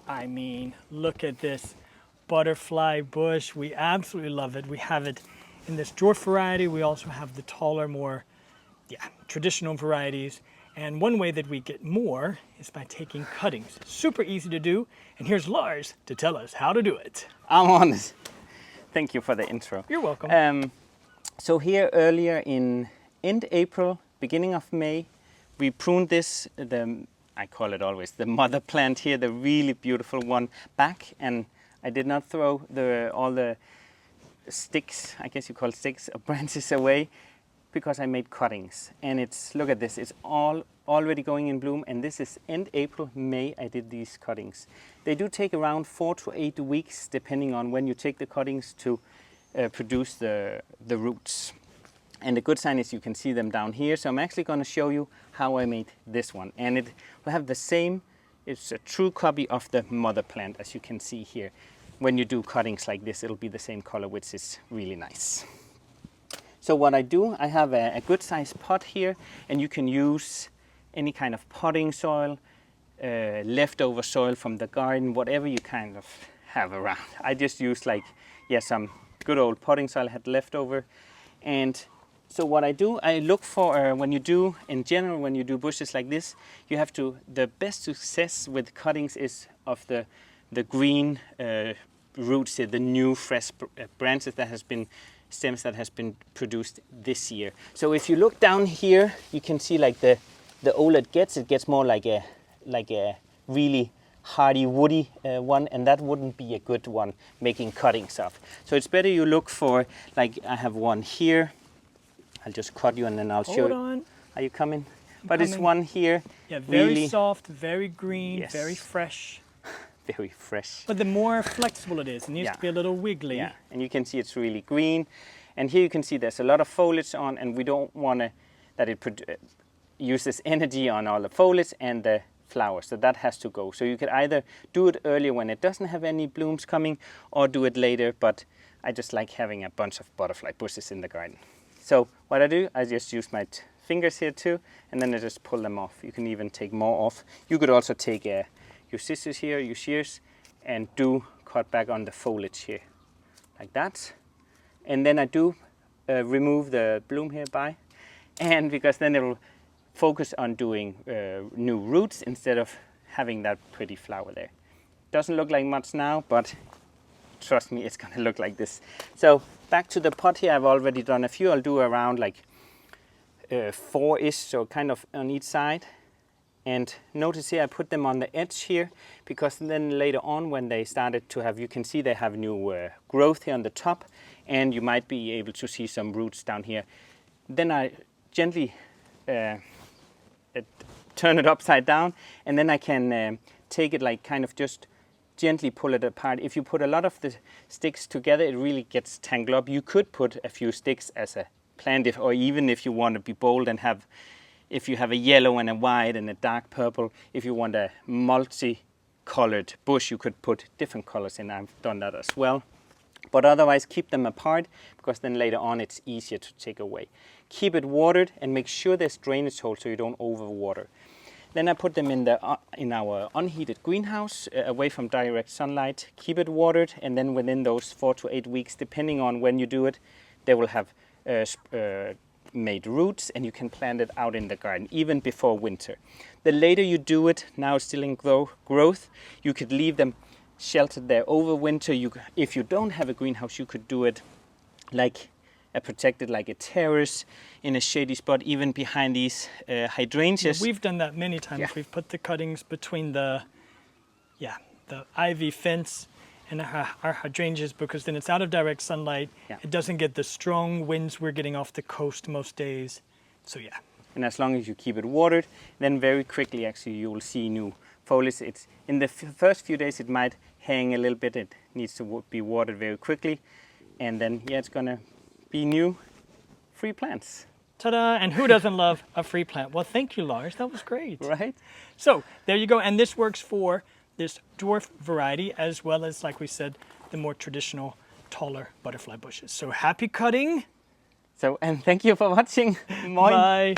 I mean, look at this butterfly bush. We absolutely love it. We have it in this dwarf variety. We also have the taller, more traditional varieties. And one way that we get more is by taking cuttings. Super easy to do. And here's Lars to tell us how to do it. I'm on it. Thank you for the intro. You're welcome. So here earlier in end April, beginning of May, we pruned this, I call it always the mother plant here, the really beautiful one, back. And I did not throw all the sticks, I guess you call it sticks, or branches away, because I made cuttings. And look at this, it's all already going in bloom, and this is end April, May I did these cuttings. They do take around 4 to 8 weeks, depending on when you take the cuttings to produce the roots. And the good sign is you can see them down here. So I'm actually going to show you how I made this one. And it will have the same, it's a true copy of the mother plant, as you can see here. When you do cuttings like this, it'll be the same color, which is really nice. So what I do, I have a good sized pot here, and you can use any kind of potting soil, leftover soil from the garden, whatever you kind of have around. I just used some good old potting soil I had leftover. And so what I do, I look for, when you do bushes like this, you have to, the best success with cuttings is of the green roots here, the new fresh branches that has been, stems that has been produced this year. So if you look down here, you can see like the older it gets more like a really hardy woody one, and that wouldn't be a good one making cuttings of. So it's better you look for, like I have one here. I'll just cut you and then I'll show you. Hold on. Are you coming? But it's one here. Yeah, very really soft, very green, yes. Very fresh. Very fresh. But the more flexible it is, it needs to be a little wiggly. Yeah, and you can see it's really green. And here you can see there's a lot of foliage on, and we don't want that it uses energy on all the foliage and the flowers. So that has to go. So you could either do it earlier when it doesn't have any blooms coming, or do it later. But I just like having a bunch of butterfly bushes in the garden. So what I do, I just use my fingers here too, and then I just pull them off. You can even take more off. You could also take your scissors here, your shears, and do cut back on the foliage here, like that. And then I do remove the bloom here and because then it will focus on doing new roots instead of having that pretty flower there. Doesn't look like much now, but trust me, it's gonna look like this. So back to the pot here, I've already done a few. I'll do around like 4-ish, so kind of on each side. And notice here I put them on the edge here, because then later on when they started to have, you can see they have new growth here on the top, and you might be able to see some roots down here. Then I gently turn it upside down, and then I can take it like kind of just gently pull it apart. If you put a lot of the sticks together, it really gets tangled up. You could put a few sticks as a plant, or even if you want to be bold and have, if you have a yellow and a white and a dark purple, if you want a multi-colored bush, you could put different colors in. I've done that as well. But otherwise, keep them apart, because then later on it's easier to take away. Keep it watered and make sure there's drainage holes so you don't overwater. Then I put them in our unheated greenhouse, away from direct sunlight. Keep it watered, and then within those 4 to 8 weeks, depending on when you do it, they will have made roots, and you can plant it out in the garden even before winter. The later you do it, now still in growth, you could leave them sheltered there over winter. If you don't have a greenhouse, you could do it like protected, like a terrace in a shady spot, even behind these hydrangeas. We've done that many times. Yeah. We've put the cuttings between the ivy fence and our hydrangeas, because then it's out of direct sunlight. Yeah. It doesn't get the strong winds we're getting off the coast most days. So yeah. And as long as you keep it watered, then very quickly actually you will see new foliage. It's in the first few days it might hang a little bit. It needs to be watered very quickly, and then it's gonna be new free plants. Ta-da! And who doesn't love a free plant? Well, thank you, Lars. That was great. Right? So there you go. And this works for this dwarf variety, as well as, like we said, the more traditional, taller butterfly bushes. So happy cutting. So, and thank you for watching. Bye.